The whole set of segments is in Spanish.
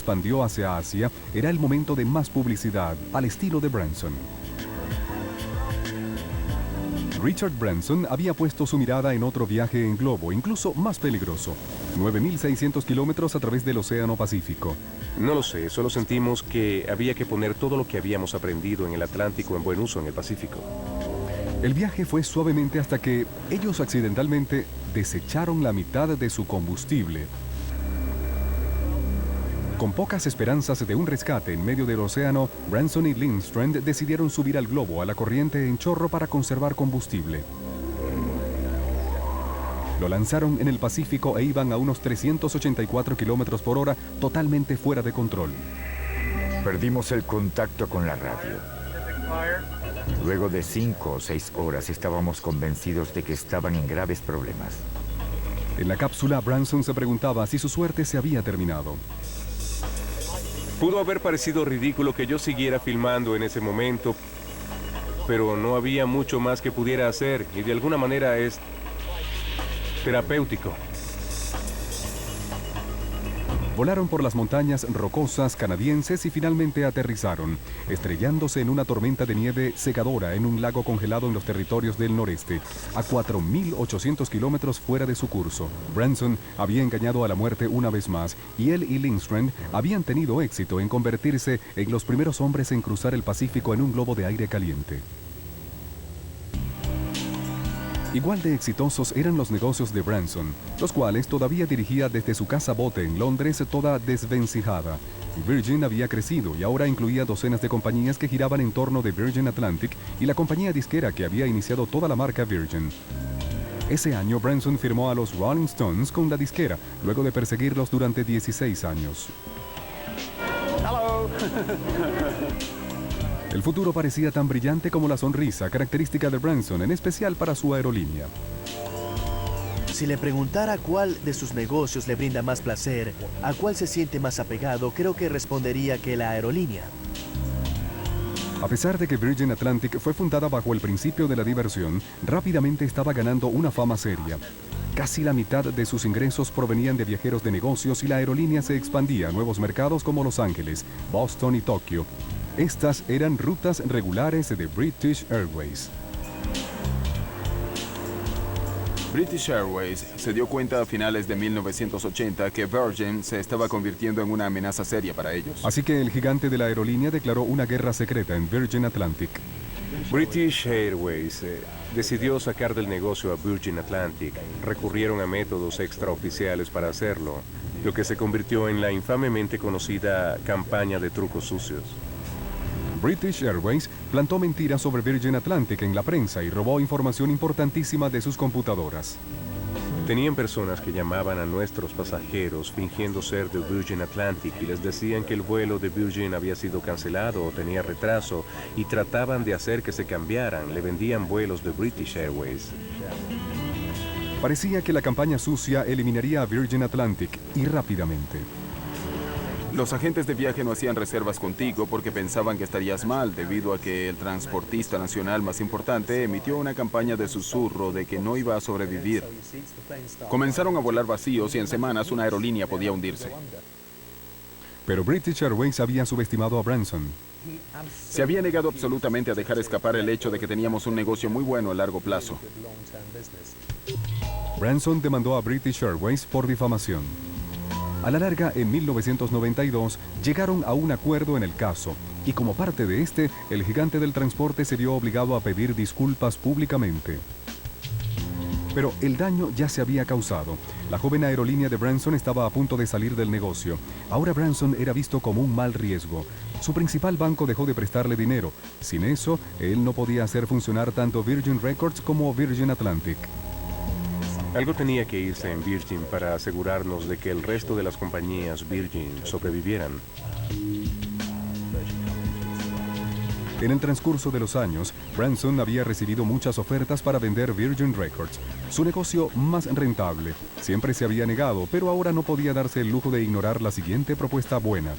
expandió hacia Asia, era el momento de más publicidad, al estilo de Branson. Richard Branson había puesto su mirada en otro viaje en globo, incluso más peligroso. 9.600 kilómetros a través del Océano Pacífico. No lo sé, solo sentimos que había que poner todo lo que habíamos aprendido en el Atlántico en buen uso en el Pacífico. El viaje fue suavemente hasta que ellos accidentalmente desecharon la mitad de su combustible. Con pocas esperanzas de un rescate en medio del océano, Branson y Lindstrand decidieron subir al globo a la corriente en chorro para conservar combustible. Lo lanzaron en el Pacífico e iban a unos 384 kilómetros por hora, totalmente fuera de control. Perdimos el contacto con la radio. Luego de 5 o 6 horas estábamos convencidos de que estaban en graves problemas. En la cápsula, Branson se preguntaba si su suerte se había terminado. Pudo haber parecido ridículo que yo siguiera filmando en ese momento, pero no había mucho más que pudiera hacer y de alguna manera es terapéutico. Volaron por las montañas rocosas canadienses y finalmente aterrizaron, estrellándose en una tormenta de nieve secadora en un lago congelado en los territorios del noreste, a 4.800 kilómetros fuera de su curso. Branson había engañado a la muerte una vez más, y él y Lindstrand habían tenido éxito en convertirse en los primeros hombres en cruzar el Pacífico en un globo de aire caliente. Igual de exitosos eran los negocios de Branson, los cuales todavía dirigía desde su casa bote en Londres toda desvencijada. Virgin había crecido y ahora incluía docenas de compañías que giraban en torno de Virgin Atlantic y la compañía disquera que había iniciado toda la marca Virgin. Ese año Branson firmó a los Rolling Stones con la disquera, luego de perseguirlos durante 16 años. Hello. El futuro parecía tan brillante como la sonrisa característica de Branson, en especial para su aerolínea. Si le preguntara cuál de sus negocios le brinda más placer, a cuál se siente más apegado, creo que respondería que la aerolínea. A pesar de que Virgin Atlantic fue fundada bajo el principio de la diversión, rápidamente estaba ganando una fama seria. Casi la mitad de sus ingresos provenían de viajeros de negocios y la aerolínea se expandía a nuevos mercados como Los Ángeles, Boston y Tokio. Estas eran rutas regulares de British Airways. British Airways se dio cuenta a finales de 1980 que Virgin se estaba convirtiendo en una amenaza seria para ellos. Así que el gigante de la aerolínea declaró una guerra secreta en Virgin Atlantic. British Airways decidió sacar del negocio a Virgin Atlantic. Recurrieron a métodos extraoficiales para hacerlo, lo que se convirtió en la infamemente conocida campaña de trucos sucios. British Airways plantó mentiras sobre Virgin Atlantic en la prensa y robó información importantísima de sus computadoras. Tenían personas que llamaban a nuestros pasajeros fingiendo ser de Virgin Atlantic y les decían que el vuelo de Virgin había sido cancelado o tenía retraso y trataban de hacer que se cambiaran. Le vendían vuelos de British Airways. Parecía que la campaña sucia eliminaría a Virgin Atlantic y rápidamente. Los agentes de viaje no hacían reservas contigo porque pensaban que estarías mal debido a que el transportista nacional más importante emitió una campaña de susurro de que no iba a sobrevivir. Comenzaron a volar vacíos y en semanas una aerolínea podía hundirse. Pero British Airways había subestimado a Branson. Se había negado absolutamente a dejar escapar el hecho de que teníamos un negocio muy bueno a largo plazo. Branson demandó a British Airways por difamación. A la larga, en 1992, llegaron a un acuerdo en el caso, y como parte de este, el gigante del transporte se vio obligado a pedir disculpas públicamente. Pero el daño ya se había causado. La joven aerolínea de Branson estaba a punto de salir del negocio. Ahora Branson era visto como un mal riesgo. Su principal banco dejó de prestarle dinero. Sin eso, él no podía hacer funcionar tanto Virgin Records como Virgin Atlantic. Algo tenía que irse en Virgin para asegurarnos de que el resto de las compañías Virgin sobrevivieran. En el transcurso de los años, Branson había recibido muchas ofertas para vender Virgin Records, su negocio más rentable. Siempre se había negado, pero ahora no podía darse el lujo de ignorar la siguiente propuesta buena.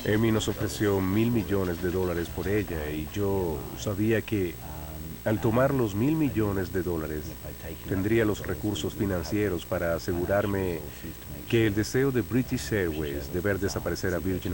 Emmy nos ofreció $1.000 millones por ella y yo sabía que Al tomar los $1.000 millones, tendría los recursos financieros para asegurarme que el deseo de British Airways de ver desaparecer a Virgin